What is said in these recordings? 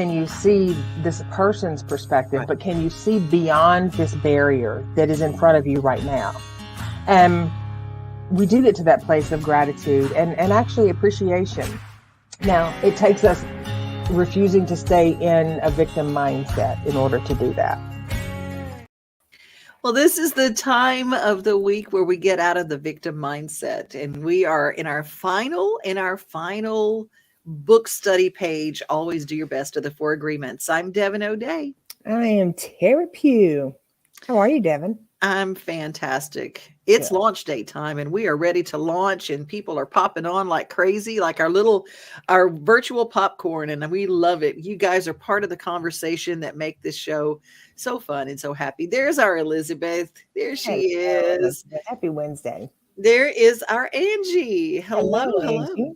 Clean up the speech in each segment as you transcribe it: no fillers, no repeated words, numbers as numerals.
can you see this person's perspective, Right. but can you see beyond this barrier that is in front of you right now? And we do get to that place of gratitude and actually appreciation. Now, it takes us refusing to stay in a victim mindset in order to do that. Well, this is the time of the week where we get out of the victim mindset, and we are in our final book study page. Always do your best of the 4 agreements. I'm Devon O'Day. I am Teri Pugh. How are you, Devon? I'm fantastic. It's launch day time, and we are ready to launch, and people are popping on like crazy, like our virtual popcorn, and we love it. You guys are part of the conversation that make this show so fun and so happy. There's our Elizabeth. There she is. Elizabeth. Happy Wednesday. There is our Angie. Hello. Angie.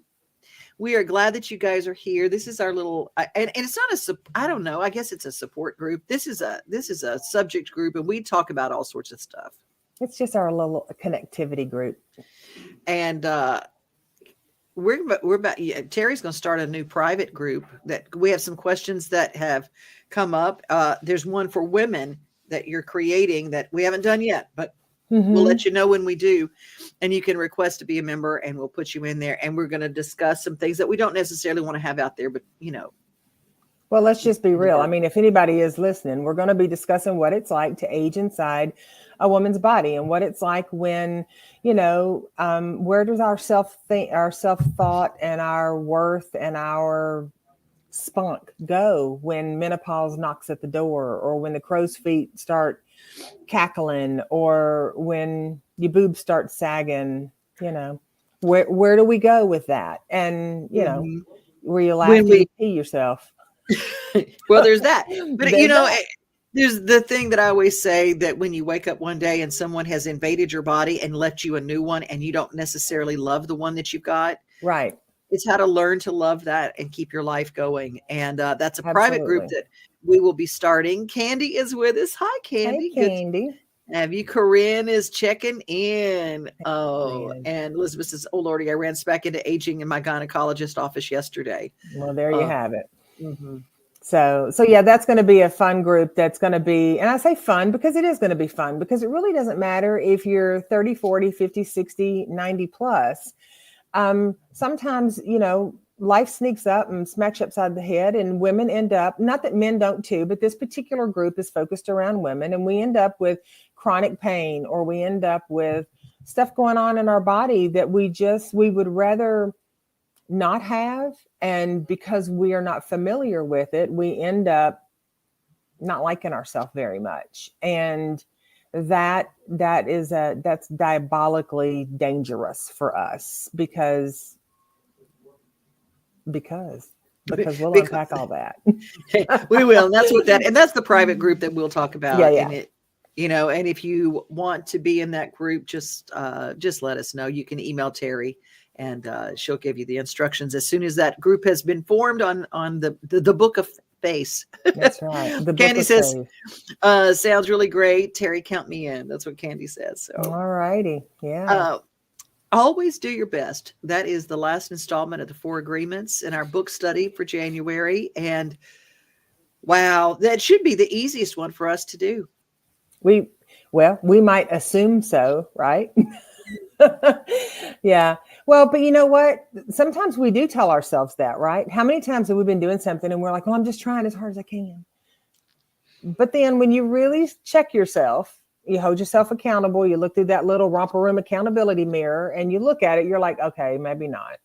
We are glad that you guys are here. This is our little, and it's not I don't know. I guess it's a support group. This is a subject group, and we talk about all sorts of stuff. It's just our little connectivity group. And we're about. Yeah, Teri's going to start a new private group that we have some questions that have come up. There's one for women that you're creating that we haven't done yet, but we'll let you know when we do, and you can request to be a member, and we'll put you in there. And we're going to discuss some things that we don't necessarily want to have out there, but Well, let's just be real. I mean, if anybody is listening, we're going to be discussing what it's like to age inside a woman's body, and what it's like when, where does our self-thought and our worth and our spunk go when menopause knocks at the door, or when the crow's feet start cackling, or when your boobs start sagging. Where do we go with that? And were you allowed to pee yourself? Well, there's that, but there's the thing that I always say, that when you wake up one day and someone has invaded your body and left you a new one, and you don't necessarily love the one that you've got, right? It's how to learn to love that and keep your life going. And that's a private group that we will be starting. Candy is with us. Hi, Candy. Hey, Candy. Have you? Corinne is checking in. Oh, and Elizabeth says, "Oh Lordy, I ran back into aging in my gynecologist office yesterday." Well, there you have it. Mm-hmm. So yeah, that's going to be a fun group. That's going to be, and I say fun because it is going to be fun, because it really doesn't matter if you're 30, 40, 50, 60, 90 plus. Sometimes, life sneaks up and smacks you upside the head, and women end up, not that men don't too, but this particular group is focused around women, and we end up with chronic pain, or we end up with stuff going on in our body that we would rather not have. And because we are not familiar with it, we end up not liking ourselves very much. And that's diabolically dangerous for us, because we'll unpack all that. We will. And that's the private group that we'll talk about. Yeah. And and if you want to be in that group, just let us know. You can email Teri, and she'll give you the instructions as soon as that group has been formed on the book of face. That's right. Candy says, sounds really great. Teri, count me in. That's what Candy says. So, all righty. Yeah. Always do your best. That is the last installment of the 4 agreements in our book study for January. And wow, that should be the easiest one for us to do. We might assume so, right? Yeah. Well, but you know what? Sometimes we do tell ourselves that, right? How many times have we been doing something and we're like, well, I'm just trying as hard as I can. But then when you really check yourself, you hold yourself accountable, you look through that little romper room accountability mirror, and you look at it, you're like, okay, maybe not.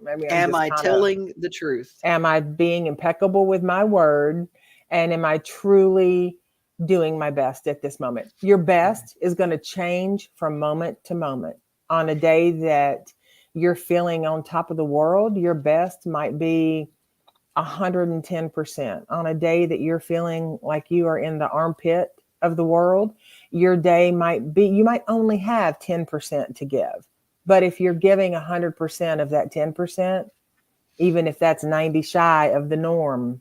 Maybe am I telling the truth? Am I being impeccable with my word? And am I truly doing my best at this moment? Your best is going to change from moment to moment. On a day that you're feeling on top of the world, your best might be 110%. On a day that you're feeling like you are in the armpit of the world, your day might be, you might only have 10% to give. But if you're giving 100% of that 10%, even if that's 90 shy of the norm,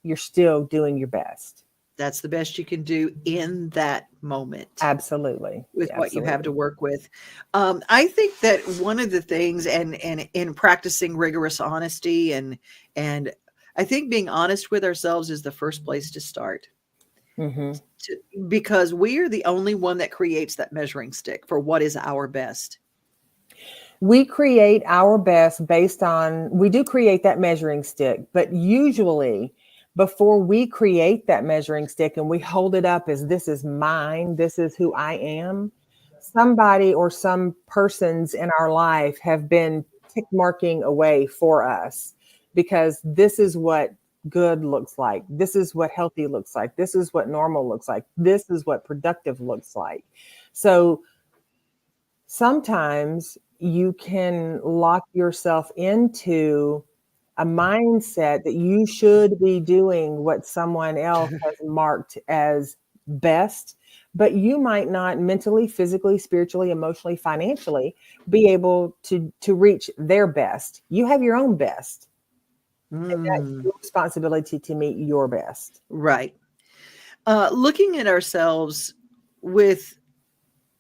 you're still doing your best. That's the best you can do in that moment. Absolutely. With what you have to work with. I think that one of the things, and in practicing rigorous honesty and I think being honest with ourselves is the first place to start. Mm-hmm. Because we are the only one that creates that measuring stick for what is our best. We create our best based on, we do create that measuring stick, but usually before we create that measuring stick and we hold it up as this is mine, this is who I am, somebody or some persons in our life have been tick marking away for us because this is what good looks like. This is what healthy looks like. This is what normal looks like. This is what productive looks like. So sometimes you can lock yourself into a mindset that you should be doing what someone else has marked as best, but you might not mentally, physically, spiritually, emotionally, financially be able to reach their best. You have your own best. And that's your responsibility to meet your best. Right. Looking at ourselves with,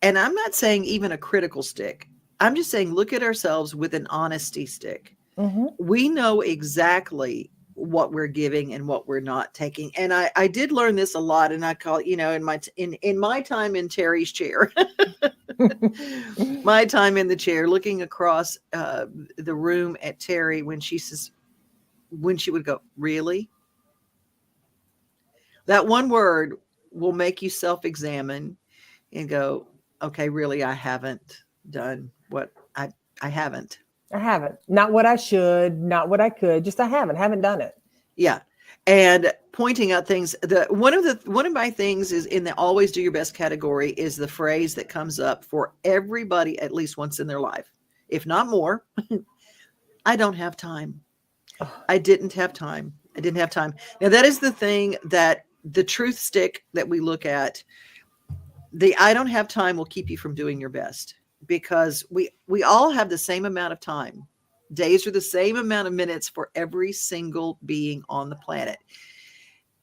and I'm not saying even a critical stick. I'm just saying look at ourselves with an honesty stick. Mm-hmm. We know exactly what we're giving and what we're not taking. And I did learn this a lot, and I call it, in my time in Teri's chair, my time in the chair, looking across the room at Teri when she would go, really? That one word will make you self-examine and go, okay, really, I haven't done what I haven't. I haven't. Not what I should, not what I could, just I haven't done it. Yeah. And pointing out things. One of my things is in the always do your best category is the phrase that comes up for everybody at least once in their life, if not more. I don't have time. I didn't have time. I didn't have time. Now that is the thing that the truth stick that we look at. The I don't have time will keep you from doing your best, because we all have the same amount of time. Days are the same amount of minutes for every single being on the planet.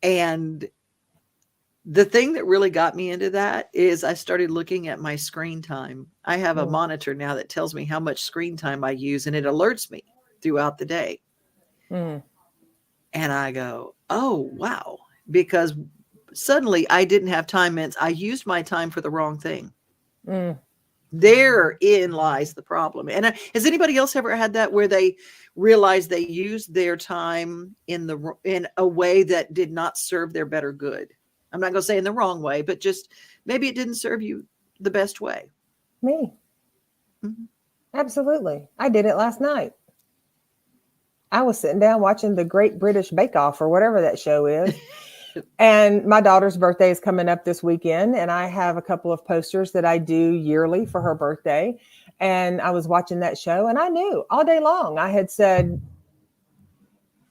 And the thing that really got me into that is I started looking at my screen time. I have a monitor now that tells me how much screen time I use, and it alerts me throughout the day. Mm. And I go, oh, wow. Because suddenly I didn't have time meant I used my time for the wrong thing. Mm. Therein lies the problem. And has anybody else ever had that where they realized they used their time in a way that did not serve their better good? I'm not going to say in the wrong way, but just maybe it didn't serve you the best way. Me. Mm-hmm. Absolutely. I did it last night. I was sitting down watching the Great British Bake Off or whatever that show is. And my daughter's birthday is coming up this weekend, and I have a couple of posters that I do yearly for her birthday. And I was watching that show, and I knew all day long, I had said,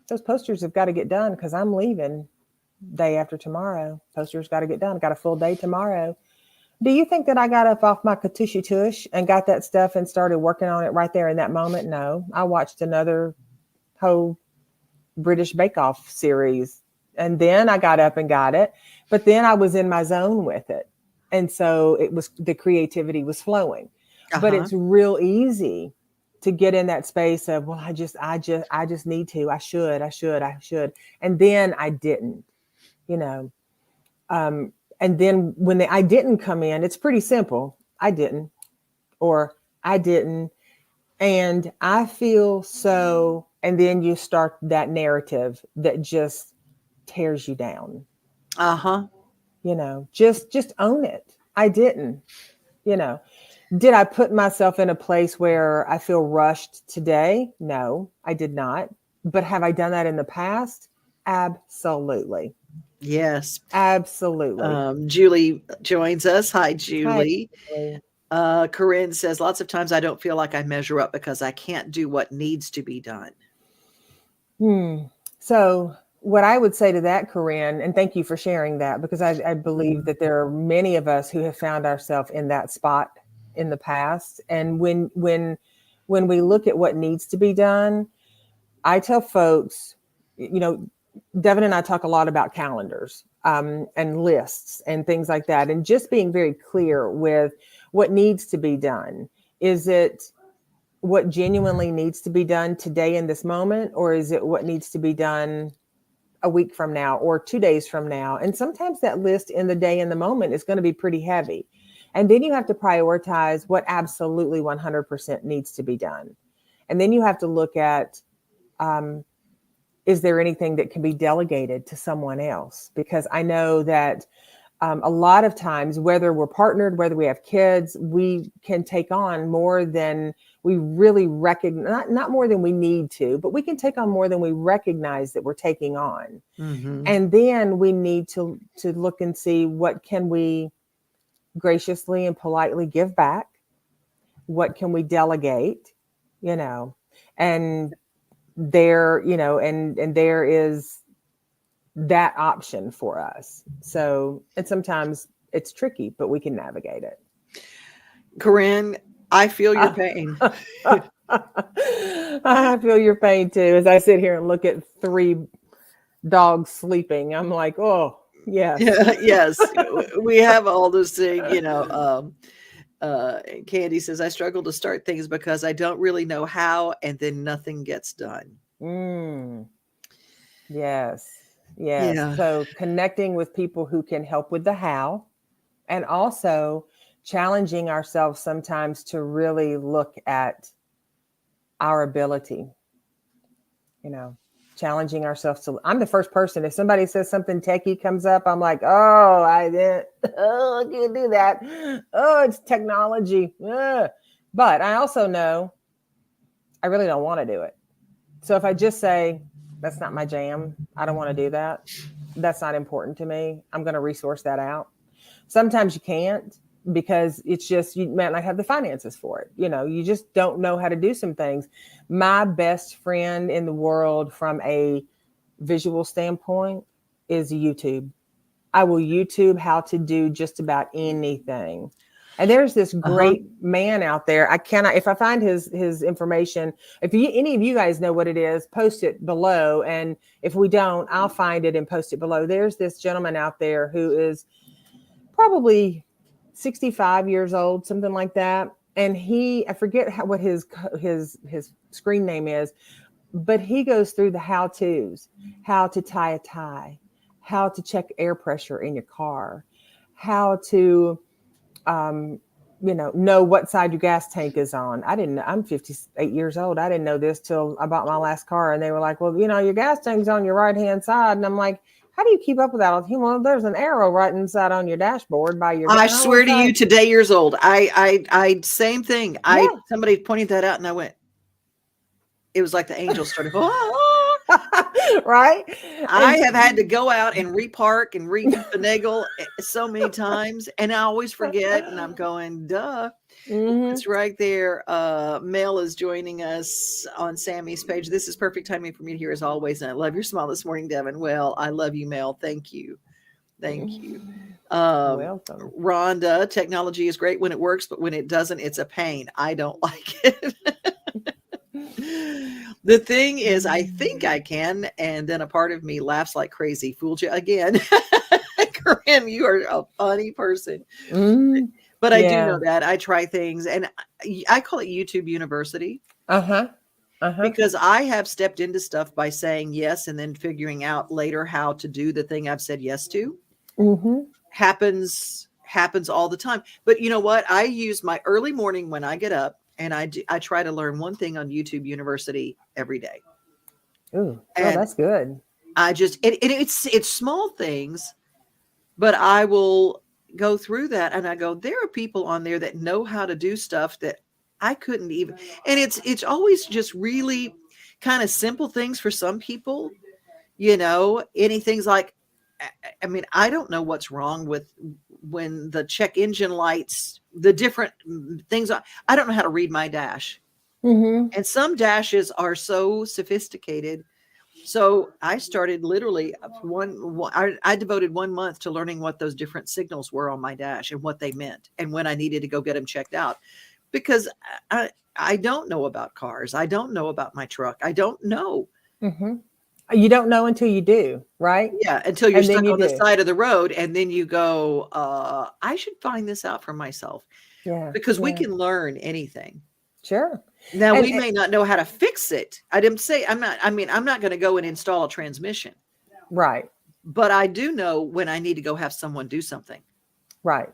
those posters have got to get done because I'm leaving day after tomorrow. Posters got to get done. Got a full day tomorrow. Do you think that I got up off my katushy tush and got that stuff and started working on it right there in that moment? No, I watched another whole British Bake Off series. And then I got up and got it, but then I was in my zone with it. And so the creativity was flowing, but it's real easy to get in that space of, well, I just need to, I should. And then I didn't, and then when the I didn't come in, it's pretty simple. I didn't, or I didn't. And I feel so, and then you start that narrative that just tears you down. Just own it. I didn't, did I put myself in a place where I feel rushed today? No, I did not. But have I done that in the past? Absolutely. Yes. Absolutely. Julie joins us. Hi, Julie. Hi. Corinne says, lots of times I don't feel like I measure up because I can't do what needs to be done. So what I would say to that, Corinne, and thank you for sharing that, because I believe that there are many of us who have found ourselves in that spot in the past. And when we look at what needs to be done, I tell folks, Devon and I talk a lot about calendars and lists and things like that, and just being very clear with what needs to be done. Is it what genuinely needs to be done today in this moment, or is it what needs to be done a week from now or 2 days from now? And sometimes that list in the day in the moment is going to be pretty heavy. And then you have to prioritize what absolutely 100% needs to be done. And then you have to look at, is there anything that can be delegated to someone else? Because I know that a lot of times, whether we're partnered, whether we have kids, we can take on more than we really recognize, not more than we need to, but we can take on more than we recognize that we're taking on. Mm-hmm. And then we need to look and see what can we graciously and politely give back? What can we delegate? And there, and there is that option for us. So, and sometimes it's tricky, but we can navigate it. Corinne, I feel your pain. I feel your pain too. As I sit here and look at 3 dogs sleeping, I'm like, oh, yes. Yes, we have all those things, Candy says, I struggle to start things because I don't really know how, and then nothing gets done. Yes. Yeah. So connecting with people who can help with the how, and also challenging ourselves sometimes to really look at our ability, challenging ourselves to, I'm the first person, if somebody says something techie comes up, I'm like, I can't do that. Oh, it's technology. But I also know I really don't want to do it. So if I just say, that's not my jam, I don't want to do that, that's not important to me, I'm going to resource that out. Sometimes you can't, because it's just, you might not have the finances for it. You just don't know how to do some things. My best friend in the world from a visual standpoint is YouTube. I will YouTube how to do just about anything. And there's this great man out there. I cannot, if I find his information, if any of you guys know what it is, post it below. And if we don't, I'll find it and post it below. There's this gentleman out there who is probably 65 years old, something like that. And I forget what his screen name is, but he goes through the how-tos, how to tie a tie, how to check air pressure in your car, how to, know what side your gas tank is on. I didn't know. I'm 58 years old. I didn't know this till I bought my last car. And they were like, well, your gas tank's on your right-hand side. And I'm like, how do you keep up with that? Well, there's an arrow right inside on your dashboard by your. I swear to you, today years old. I same thing. Somebody pointed that out, and I went. It was like the angels started. Right. I have had to go out and repark and refinagle so many times, and I always forget. And I'm going, duh. Mm-hmm. It's right there. Mel is joining us on Sammy's page. This is perfect timing for me to hear as always. And I love your smile this morning, Devon. Well, I love you, Mel. Thank you. Welcome. Rhonda, technology is great when it works, but when it doesn't, it's a pain. I don't like it. The thing is, I think I can, and then a part of me laughs like crazy. Fooled you again. Corinne, you are a funny person. Mm-hmm. But I do know that I try things, and I call it YouTube University. Because I have stepped into stuff by saying yes and then figuring out later how to do the thing I've said yes to. Mm-hmm. Happens all the time. But you know what? I use my early morning when I get up, and I try to learn one thing on YouTube University every day. Ooh, that's good. It's small things, but I will go through that, and I go, there are people on there that know how to do stuff that I couldn't even. And it's always just really kind of simple things for some people, anything's like, I mean, I don't know what's wrong with when the check engine lights, the different things. I don't know how to read my dash. Mm-hmm. And some dashes are so sophisticated. So I started literally I devoted 1 month to learning what those different signals were on my dash and what they meant and when I needed to go get them checked out, because I don't know about cars. I don't know about my truck. I don't know. Mm-hmm. You don't know until you do, right? Yeah, until you're stuck on the side of the road, and then you go, I should find this out for myself. Yeah, because we can learn anything. Sure. Now And, we may not know how to fix it. I didn't say I'm not going to go and install a transmission, right. but I do know when I need to go have someone do something. Right.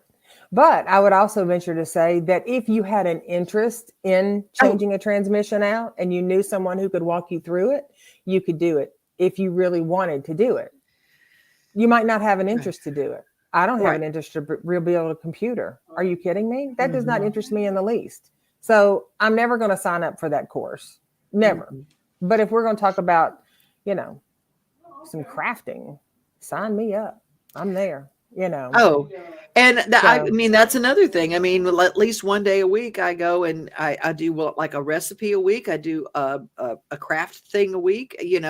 But I would also venture to say that if you had an interest in Oh, changing a transmission out and you knew someone who could walk you through it, you could do it if you really wanted to do it. You might not have an right. interest to do it. I don't have Right. an interest to rebuild a computer. Are you kidding me? That does not Mhm. interest me in the least. So I'm never going to sign up for that course. Never. Mhm. But if we're going to talk about, you know, some crafting, sign me up. I'm there, you know. Oh, and I So, mean, that's another thing. I mean, at least one day a week, I go and I do like a recipe a week. I do a craft thing a week, and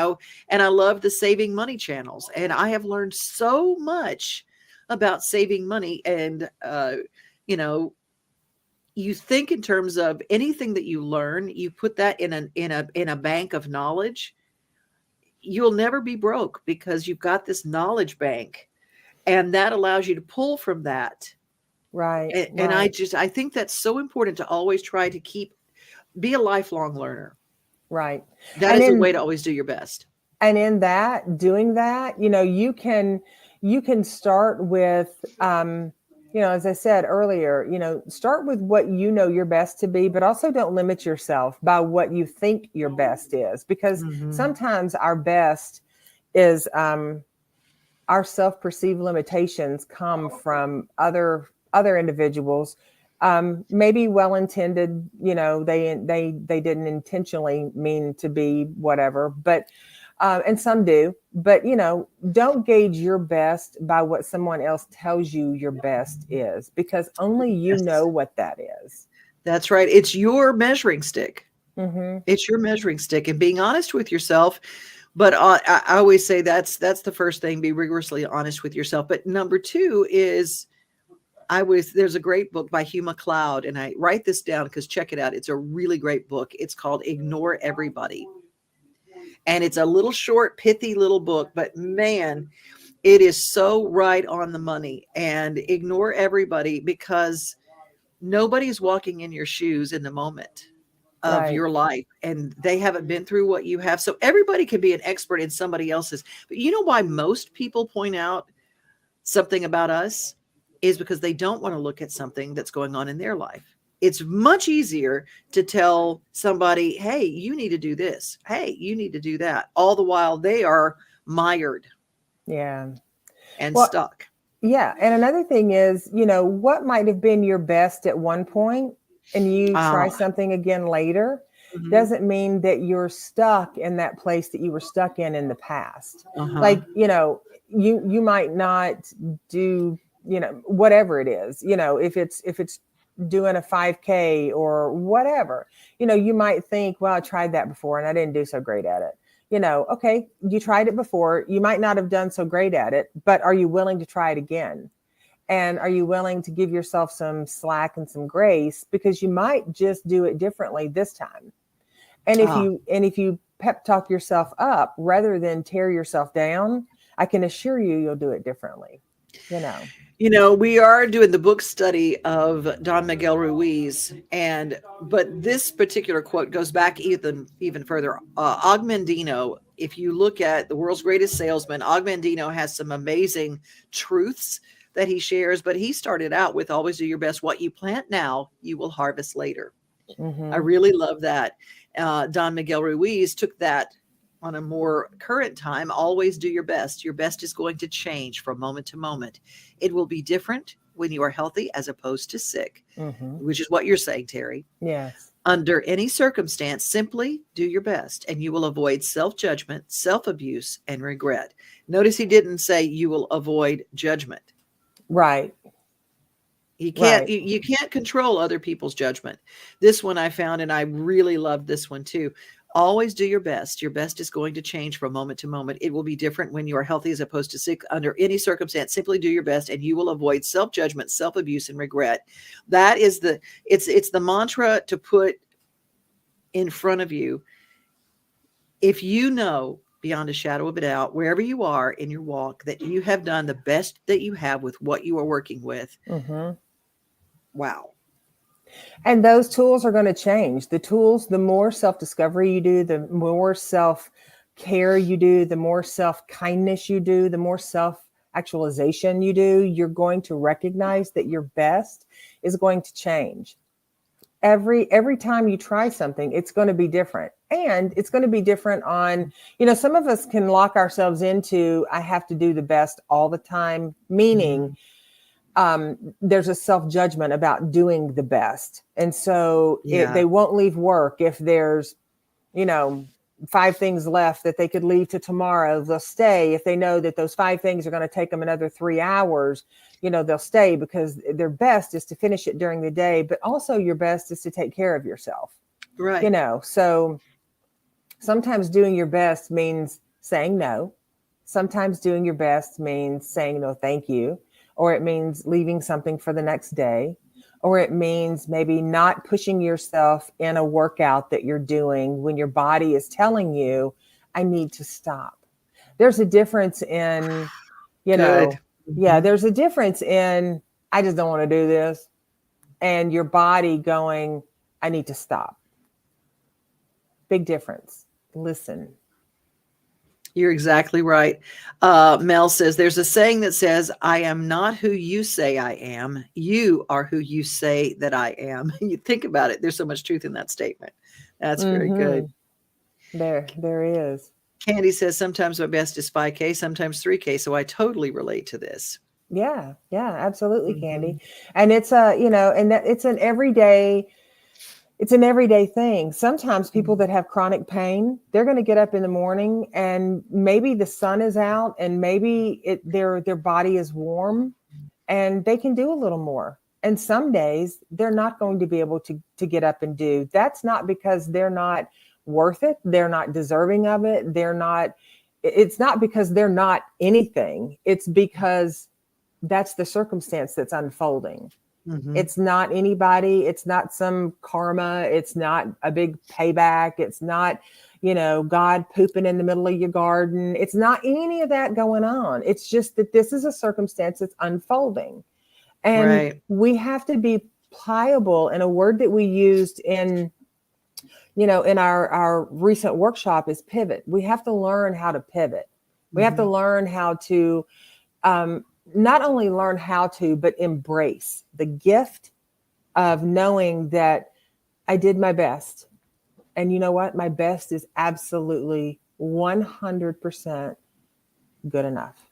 I love the saving money channels. And I have learned so much about saving money. And, you know, you think in terms of anything that you learn, you put that in a bank of knowledge. You'll never be broke because you've got this knowledge bank, and that allows you to pull from that. right, And right, I think that's so important to always try to be a lifelong learner. right. That And is a in way to always do your best. that, doing that, you can start with, as I said earlier, start with what you know your best to be, but also don't limit yourself by what you think your best is, because Mhm. sometimes our best is, our self-perceived limitations come from other individuals, maybe well-intended. They didn't intentionally mean to be whatever, but and some do. But don't gauge your best by what someone else tells you your best is, because only you know Yes. what that is. That's right. It's your measuring stick. Mm-hmm. It's your measuring stick, and being honest with yourself. But I always say that's the first thing, be rigorously honest with yourself. But number two is, there's a great book by Hugh MacLeod, and I write this down because check it out. It's a really great book. It's called Ignore Everybody. And it's a little short, pithy little book, but man, it is so right on the money. And ignore everybody, because nobody's walking in your shoes in the moment of Right. your life, and they haven't been through what you have. So everybody can be an expert in somebody else's. But you know why most people point out something about us is because they don't want to look at something that's going on in their life. It's much easier to tell somebody, hey, you need to do this. Hey, you need to do that. All the while they are mired Yeah. and Well, stuck. yeah. And another thing is, what might have been your best at one point and you try Ah, something again later mhm, doesn't mean that you're stuck in that place that you were stuck in the past. uh-huh. Like, you might not do, whatever it is, if it's doing a 5K or whatever, you might think, well, I tried that before and I didn't do so great at it. Okay, you tried it before. You might not have done so great at it, but are you willing to try it again? And are you willing to give yourself some slack and some grace, because you might just do it differently this time? And if Ah. you pep talk yourself up rather than tear yourself down, I can assure you'll do it differently. You know. We are doing the book study of Don Miguel Ruiz, but this particular quote goes back even further. Ogmandino, if you look at The World's Greatest Salesman, Ogmandino has some amazing truths that he shares, but he started out with always do your best. What you plant now, you will harvest later. I Mm-hmm. really love that. Don Miguel Ruiz took that on a more current time. Always do your best. Your best is going to change from moment to moment. It will be different when you are healthy as opposed to sick, Mm-hmm. which is what you're saying, Teri. Yes. Under any circumstance, simply do your best and you will avoid self-judgment, self-abuse, and regret. Notice he didn't say you will avoid judgment. Right. You can't Right. you can't control other people's judgment. This one I found, and I really love this one too. Always do your best. Your best is going to change from moment to moment. It will be different when you are healthy as opposed to sick. Under any circumstance, simply do your best and you will avoid self-judgment, self-abuse, and regret. That is it's the mantra to put in front of you. If you know beyond a shadow of a doubt, wherever you are in your walk, that you have done the best that you have with what you are working with, Mm-hmm. wow. And those tools are going to change. The tools, the more self-discovery you do, the more self-care you do, the more self-kindness you do, the more self-actualization you do, you're going to recognize that your best is going to change. Every time you try something, it's going to be different. And it's going to be different on, some of us can lock ourselves into, I have to do the best all the time, meaning there's a self-judgment about doing the best. And so they won't leave work if there's, 5 things left that they could leave to tomorrow. They'll stay if they know that those 5 things are going to take them another 3 hours. They'll stay because their best is to finish it during the day, but also your best is to take care of yourself. Right. So sometimes doing your best means saying no. Sometimes doing your best means saying no, thank you. Or it means leaving something for the next day. Or it means maybe not pushing yourself in a workout that you're doing when your body is telling you, I need to stop. There's a difference in, there's a difference in, I just don't want to do this. And your body going, I need to stop. Big difference. Listen. You're exactly right. Mel says, there's a saying that says, I am not who you say I am. You are who you say that I am. You think about it. There's so much truth in that statement. That's very good. There is. Candy says, sometimes my best is 5K, sometimes 3K. So I totally relate to this. Yeah, absolutely, Candy. And it's and that it's an everyday thing. Sometimes people that have chronic pain, they're going to get up in the morning and maybe the sun is out and maybe their body is warm and they can do a little more. And some days they're not going to be able to get up and do. That's not because they're not worth it. They're not deserving of it. It's not because they're not anything. It's because that's the circumstance that's unfolding. It's not anybody. It's not some karma. It's not a big payback. It's not, God pooping in the middle of your garden. It's not any of that going on. It's just that this is a circumstance that's unfolding. And we have to be pliable. And a word that we used in our recent workshop is pivot. We have to learn how to pivot. We have to learn how to, not only learn how to, but embrace the gift of knowing that I did my best. And you know what? My best is absolutely 100% good enough.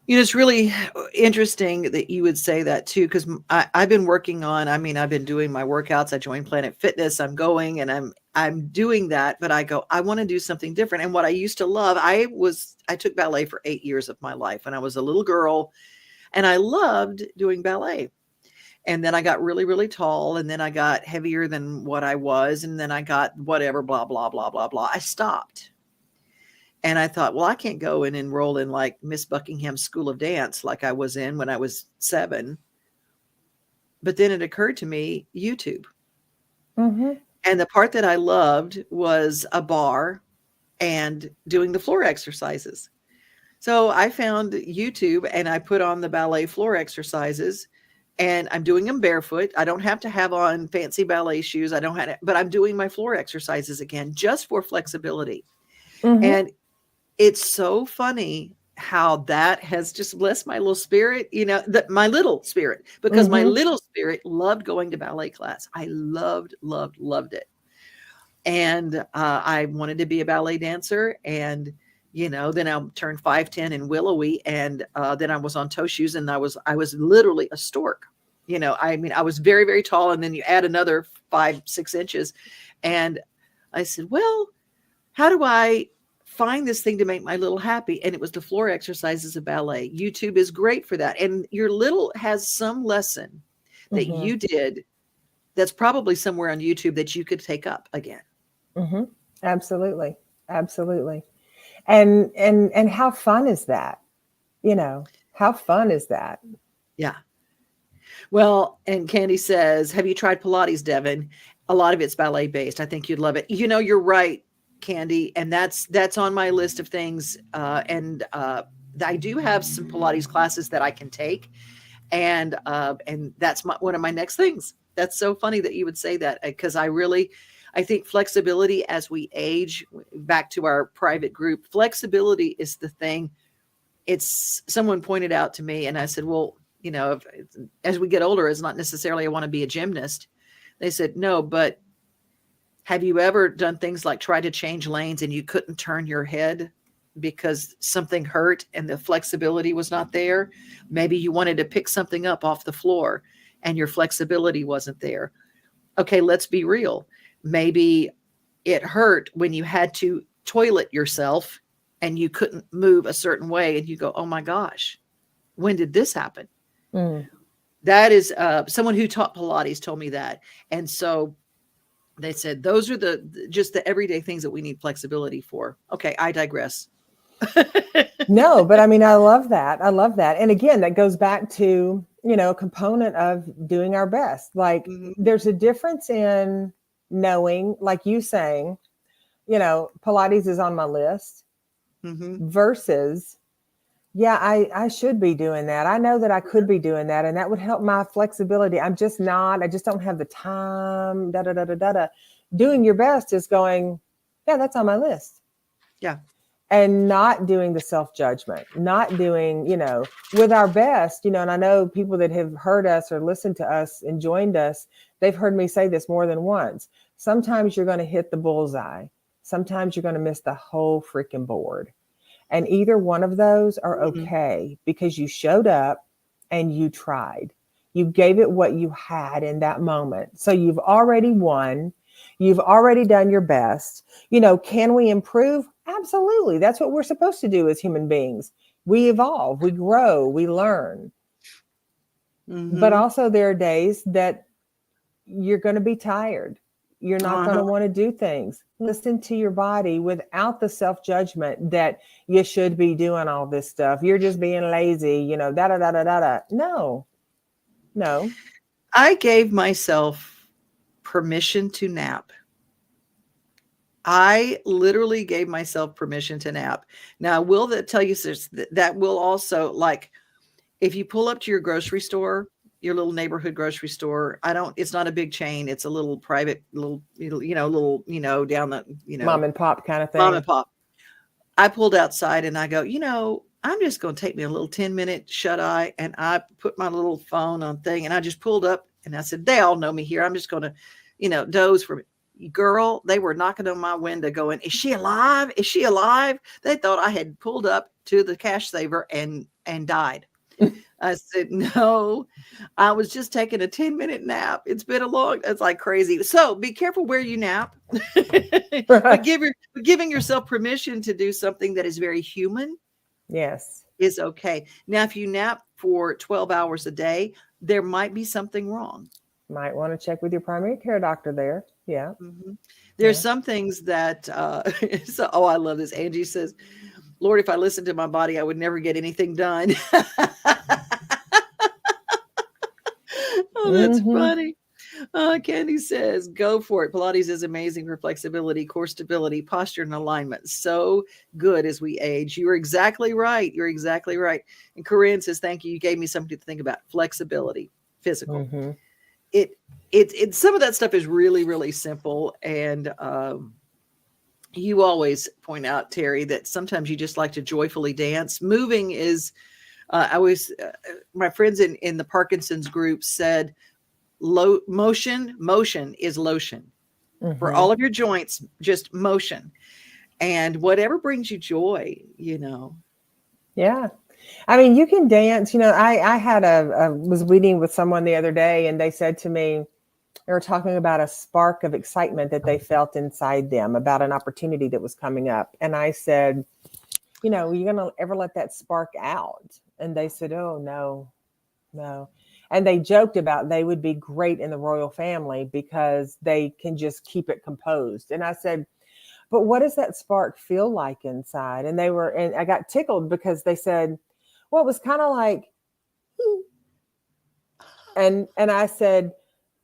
It's really interesting that you would say that too, because I've been working on, I've been doing my workouts. I joined Planet Fitness. I'm going and I'm doing that, but I go, I want to do something different. And what I used to love, I took ballet for 8 years of my life when I was a little girl, and I loved doing ballet. And then I got really, really tall, and then I got heavier than what I was. And then I got whatever, blah, blah, blah, blah, blah. I stopped. And I thought, well, I can't go and enroll in like Miss Buckingham's School of Dance like I was in when I was 7. But then it occurred to me, YouTube. And the part that I loved was a bar and doing the floor exercises. So I found YouTube and I put on the ballet floor exercises, and I'm doing them barefoot. I don't have to have on fancy ballet shoes. But I'm doing my floor exercises again, just for flexibility. And it's so funny how that has just blessed my little spirit, my little spirit, because my little spirit loved going to ballet class. I loved it. And I wanted to be a ballet dancer. And, then I turned 5'10" and willowy. And then I was on toe shoes, and I was literally a stork. I was very, very tall. And then you add another 5-6 inches. And I said, well, how do I find this thing to make my little happy? And it was the floor exercises of ballet. YouTube is great for that. And your little has some lesson that you did that's probably somewhere on YouTube that you could take up again. Absolutely. And how fun is that? How fun is that? Yeah. Well, and Candy says, have you tried Pilates, Devon? A lot of it's ballet based. I think you'd love it. You're right, Candy, and that's on my list of things. And I do have some Pilates classes that I can take, and that's one of my next things. That's so funny that you would say that, because I think flexibility as we age, back to our private group, flexibility is the thing. It's someone pointed out to me, and I said, well, as we get older, it's not necessarily I want to be a gymnast. They said, no, but have you ever done things like try to change lanes and you couldn't turn your head because something hurt and the flexibility was not there? Maybe you wanted to pick something up off the floor and your flexibility wasn't there. Okay, let's be real. Maybe it hurt when you had to toilet yourself and you couldn't move a certain way, and you go, oh my gosh, when did this happen? That is someone who taught Pilates told me that. And so they said, those are just the everyday things that we need flexibility for. Okay, I digress. No, but I mean, I love that. I love that. And again, that goes back to, a component of doing our best. Like there's a difference in knowing, like you saying, Pilates is on my list versus, yeah, I should be doing that. I know that I could be doing that, and that would help my flexibility. I just don't have the time, Doing your best is going, yeah, that's on my list. Yeah. And not doing the self-judgment, not doing, with our best, and I know people that have heard us or listened to us and joined us, they've heard me say this more than once. Sometimes you're going to hit the bullseye. Sometimes you're going to miss the whole freaking board. And either one of those are okay because you showed up and you tried. You gave it what you had in that moment. So you've already won. You've already done your best. Can we improve? Absolutely. That's what we're supposed to do as human beings. We evolve, we grow, we learn. But also there are days that you're going to be tired. You're not going to want to do things. Listen to your body without the self-judgment that you should be doing all this stuff. You're just being lazy, No. I gave myself permission to nap. I literally gave myself permission to nap. Now, will that tell you that will also, like, if you pull up to your grocery store, your little neighborhood grocery store, it's not a big chain. It's a little private, down the, mom and pop kind of thing. Mom and pop. I pulled outside and I go, I'm just going to take me a little 10-minute shut eye. And I put my little phone on thing and I just pulled up and I said, they all know me here. I'm just going to, doze for girl. They were knocking on my window going, is she alive? Is she alive? They thought I had pulled up to the cash saver and died. I said, no, I was just taking a 10-minute nap. It's like crazy. So be careful where you nap. But giving yourself permission to do something that is very human. Yes. Is okay. Now, if you nap for 12 hours a day, there might be something wrong. Might want to check with your primary care doctor there. Yeah. There's some things that, I love this. Angie says, Lord, if I listened to my body, I would never get anything done. Oh, that's funny. Candy says, go for it. Pilates is amazing for flexibility, core stability, posture, and alignment. So good as we age. You're exactly right. And Corinne says, thank you. You gave me something to think about. Flexibility, physical. It some of that stuff is really, really simple. And you always point out, Teri, that sometimes you just like to joyfully dance. Moving is, my friends in the Parkinson's group said, motion is lotion for all of your joints, just motion. And whatever brings you joy, Yeah. I mean, you can dance, I had was meeting with someone the other day and they said to me, they were talking about a spark of excitement that they felt inside them about an opportunity that was coming up. And I said, are you going to ever let that spark out? And they said, oh, no. And they joked about they would be great in the royal family because they can just keep it composed. And I said, but what does that spark feel like inside? And I got tickled because they said, well, it was kind of like, and I said,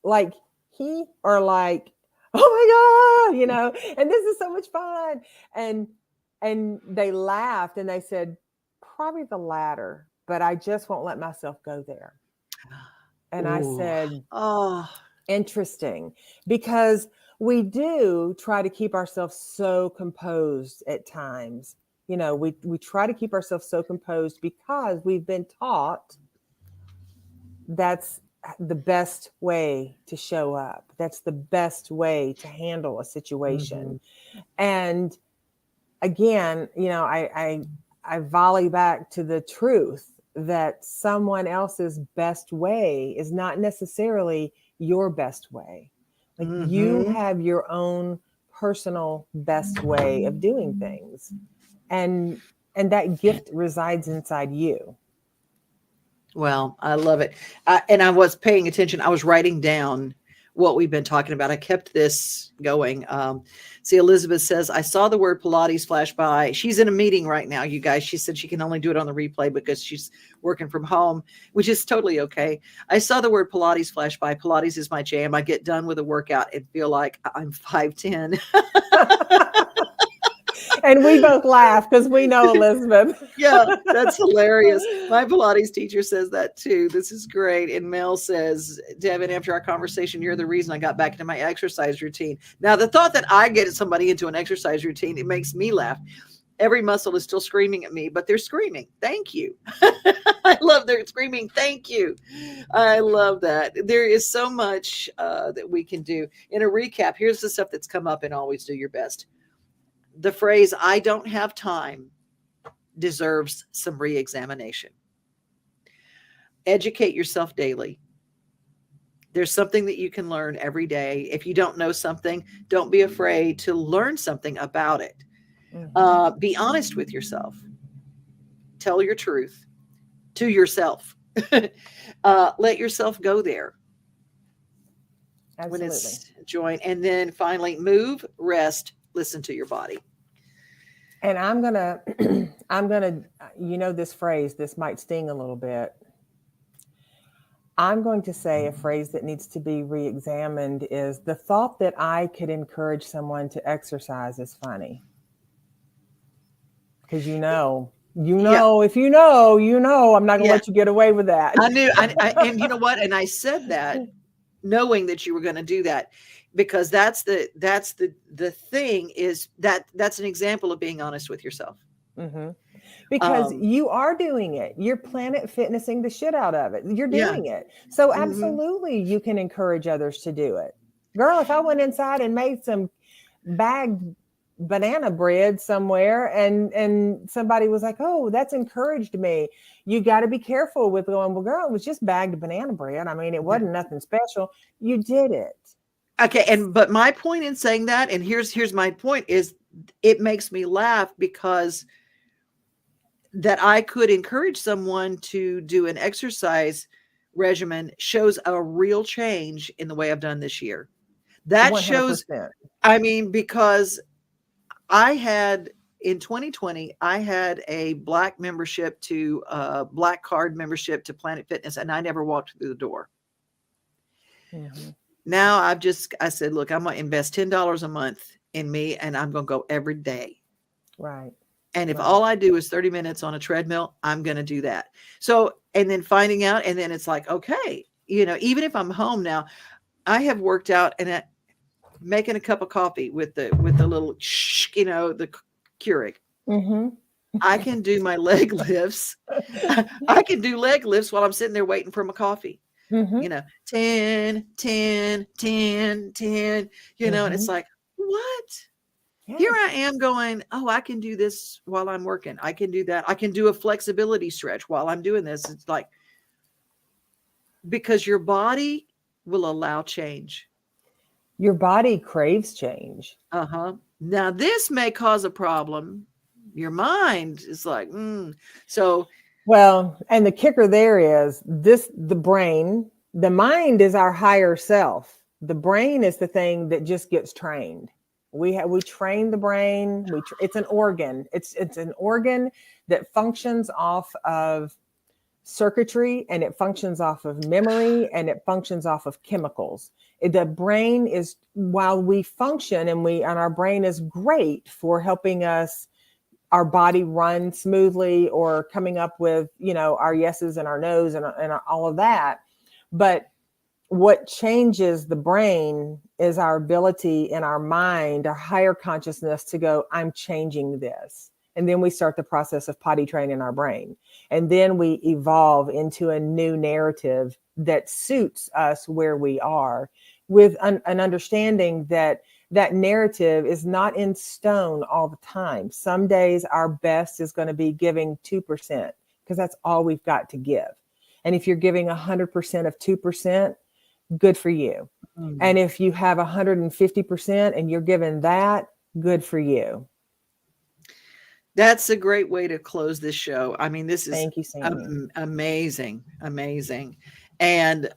like he, or like, oh my God, and this is so much fun. And they laughed and they said, probably the latter, but I just won't let myself go there. And I said, Interesting, because we do try to keep ourselves so composed at times. We try to keep ourselves so composed because we've been taught that's the best way to show up. That's the best way to handle a situation. And again, I volley back to the truth that someone else's best way is not necessarily your best way. Like you have your own personal best way of doing things. And that gift resides inside you. Well, I love it. And I was paying attention. I was writing down what we've been talking about. I kept this going. See, Elizabeth says, I saw the word Pilates flash by. She's in a meeting right now, you guys. She said she can only do it on the replay because she's working from home, which is totally okay. I saw the word Pilates flash by. Pilates is my jam. I get done with a workout and feel like I'm 5'10". And we both laugh because we know Elizabeth. Yeah, that's hilarious. My Pilates teacher says that too. This is great. And Mel says, Devon, after our conversation, you're the reason I got back into my exercise routine. Now, the thought that I get somebody into an exercise routine, it makes me laugh. Every muscle is still screaming at me, but they're screaming, thank you. I love they're screaming, thank you. I love that. There is so much that we can do. In a recap, here's the stuff that's come up in Always Do Your Best. The phrase, I don't have time, deserves some re-examination. Educate yourself daily. There's something that you can learn every day. If you don't know something, don't be afraid to learn something about it. Be honest with yourself. Tell your truth to yourself. Let yourself go there. Absolutely. When it's joint. And then finally, move, rest, listen to your body. And I'm gonna, this phrase, this might sting a little bit. I'm going to say a phrase that needs to be re-examined is the thought that I could encourage someone to exercise is funny. Because if you know, I'm not gonna let you get away with that. I knew, and you know what? And I said that knowing that you were going to do that, because that's the thing is that's an example of being honest with yourself. Because you are doing it. You're Planet Fitnessing the shit out of it. You're doing it. So absolutely you can encourage others to do it. Girl, if I went inside and made some bagged banana bread somewhere and somebody was like, oh, that's encouraged me. You got to be careful with going, well, girl, it was just bagged banana bread. I mean, it wasn't nothing special. You did it. Okay. But my point in saying that, and here's my point, is it makes me laugh because that I could encourage someone to do an exercise regimen shows a real change in the way I've done this year. That 100%. Shows, I mean, because I had in 2020, I had a black membership to black card membership to Planet Fitness, and I never walked through the door. Now I said, look, I'm going to invest $10 a month in me, and I'm going to go every day. Right. And if all I do is 30 minutes on a treadmill, I'm going to do that. So, and then finding out, and then it's like, okay, even if I'm home now, I have worked out and making a cup of coffee with the little, the Keurig. I can do my leg lifts. I can do leg lifts while I'm sitting there waiting for my coffee. 10, 10, 10, 10, and it's like, what? Yes. Here I am going, oh, I can do this while I'm working. I can do that. I can do a flexibility stretch while I'm doing this. It's like, because your body will allow change. Your body craves change. Now, this may cause a problem. Your mind is like, So. Well, and the kicker there is the brain, the mind is our higher self. The brain is the thing that just gets trained. We train the brain. It's an organ. It's an organ that functions off of circuitry, and it functions off of memory, and it functions off of chemicals. The brain is, while we function and our brain is great for helping us, our body run smoothly or coming up with, our yeses and our nos and all of that. But what changes the brain is our ability in our mind, our higher consciousness to go, I'm changing this. And then we start the process of potty training our brain. And then we evolve into a new narrative that suits us where we are, with an understanding that that narrative is not in stone all the time. Some days our best is going to be giving 2% because that's all we've got to give. And if you're giving 100% of 2%, good for you. And if you have 150% and you're given that, good for you. That's a great way to close this show. I mean, this is Thank you, Sammy. amazing, amazing. And,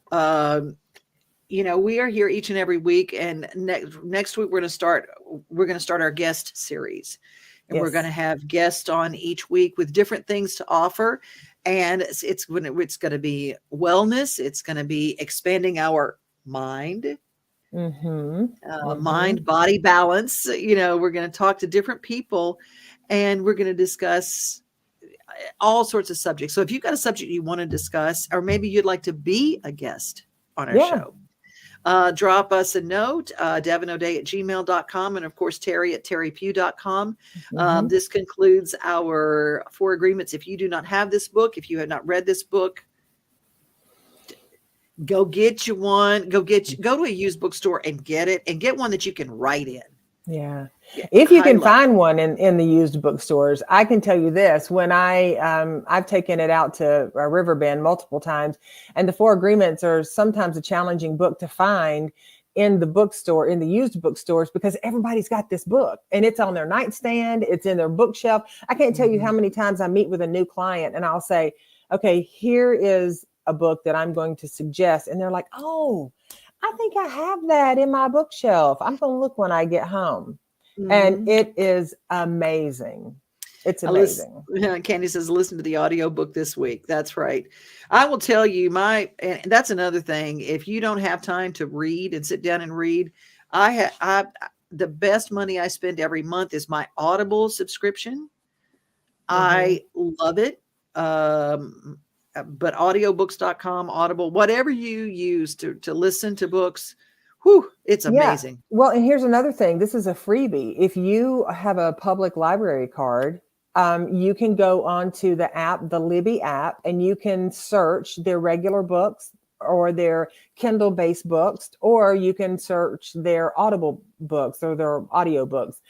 you know, we are here each and every week. And next week, we're going to start our guest series. And we're going to have guests on each week with different things to offer. And it's going to be wellness. It's going to be expanding our mind, mind, body balance. You know, we're going to talk to different people and we're going to discuss all sorts of subjects. So if you've got a subject you want to discuss, or maybe you'd like to be a guest on our show, drop us a note, devonoday@gmail.com. And of course, Teri at teripugh.com. This concludes our 4 agreements. If you do not have this book, if you have not read this book, go get you one. Go to a used bookstore and get it, and get one that you can write in. Yeah. If you can find one in the used bookstores, I can tell you this, when I've taken it out to Riverbend multiple times, and the 4 agreements are sometimes a challenging book to find in the bookstore, in the used bookstores, because everybody's got this book and it's on their nightstand. It's in their bookshelf. I can't tell you how many times I meet with a new client and I'll say, okay, here is a book that I'm going to suggest. And they're like, oh, I think I have that in my bookshelf. I'm going to look when I get home. And it is amazing. It's amazing. Candy says, listen to the audiobook this week. That's right. I will tell you and that's another thing. If you don't have time to read and sit down and read, the best money I spend every month is my Audible subscription. I love it. But audiobooks.com, Audible, whatever you use to listen to books, it's amazing. Yeah. Well, and here's another thing. This is a freebie. If you have a public library card, you can go onto the app, the Libby app, and you can search their regular books or their Kindle-based books, or you can search their Audible books or their audio books.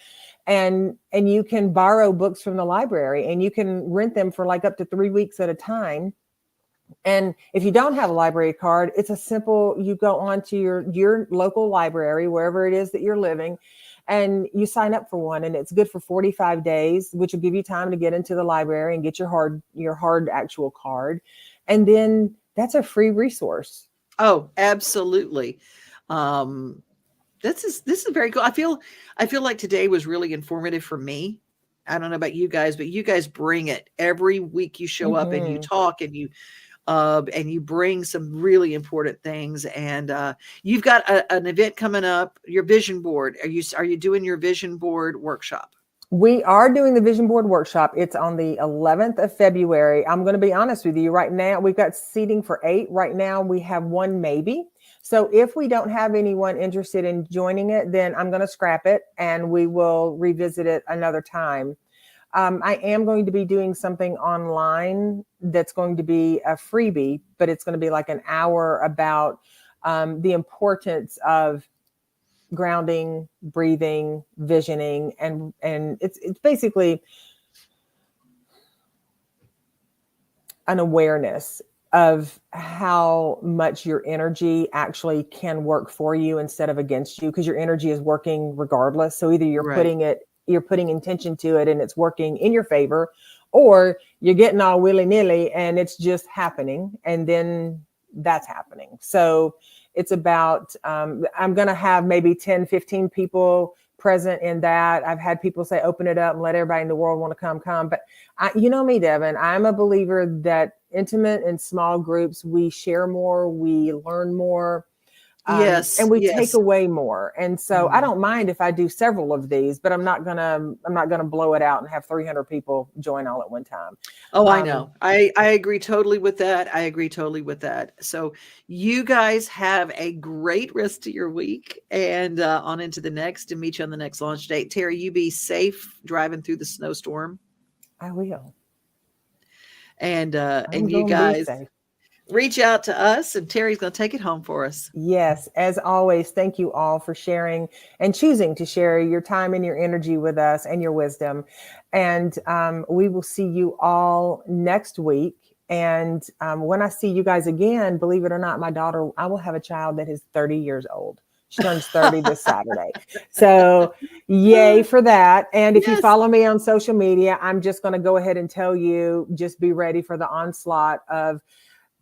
And you can borrow books from the library and you can rent them for like up to 3 weeks at a time. And if you don't have a library card, it's a simple, you go on to your local library, wherever it is that you're living, and you sign up for one, and it's good for 45 days, which will give you time to get into the library and get your hard actual card. And then that's a free resource. Oh, absolutely. This is very cool. I feel like today was really informative for me. I don't know about you guys, but you guys bring it every week. You show up and you talk and you bring some really important things. And you've got an event coming up, your vision board. Are you doing your vision board workshop? We are doing the vision board workshop. It's on the 11th of February. I'm going to be honest with you. Right now, we've got seating for 8. Right now, we have 1 maybe. So if we don't have anyone interested in joining it, then I'm going to scrap it and we will revisit it another time. I am going to be doing something online that's going to be a freebie, but it's going to be like an hour about the importance of grounding, breathing, visioning, and it's basically an awareness of how much your energy actually can work for you instead of against you, because your energy is working regardless. So either you're putting intention to it and it's working in your favor, or you're getting all willy-nilly and it's just happening, and then that's happening. So it's about, I'm going to have maybe 10, 15 people present in that. I've had people say, open it up and let everybody in the world want to come. But you know me, Devon, I'm a believer that intimate and small groups, we share more, we learn more. Yes, and we take yes. away more. And so I Mhm. don't mind if I do several of these, but I'm not gonna blow it out and have 300 people join all at one time. Oh, I Um, know. I agree totally with that. I agree totally with that. So you guys have a great rest of your week and on into the next and meet you on the next launch date. Terry, you be safe driving through the snowstorm. I will. And I'm you gonna be guys safe. reach out to us and Terry's gonna take it home for us. Yes, as always, thank you all for sharing and choosing to share your time and your energy with us and your wisdom. And we will see you all next week. And when I see you guys again, believe it or not, my daughter, I will have a child that is 30 years old. She turns 30 this Saturday. So, yay for that. And if you Yes. follow me on social media, I'm just going to go ahead and tell you just be ready for the onslaught of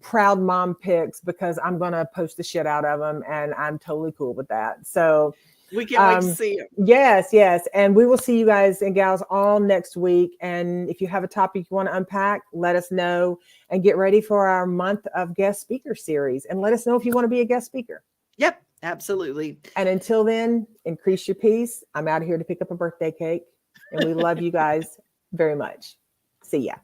proud mom pics because I'm going to post the shit out of them and I'm totally cool with that. So, We can't wait to see you. yes, yes. And we will see you guys and gals all next week. And if you have a topic you want to unpack, let us know and get ready for our month of guest speaker series. And let us know if you want to be a guest speaker. Yep, absolutely. And until then, increase your peace. I'm out of here to pick up a birthday cake. And we love you guys very much. See ya.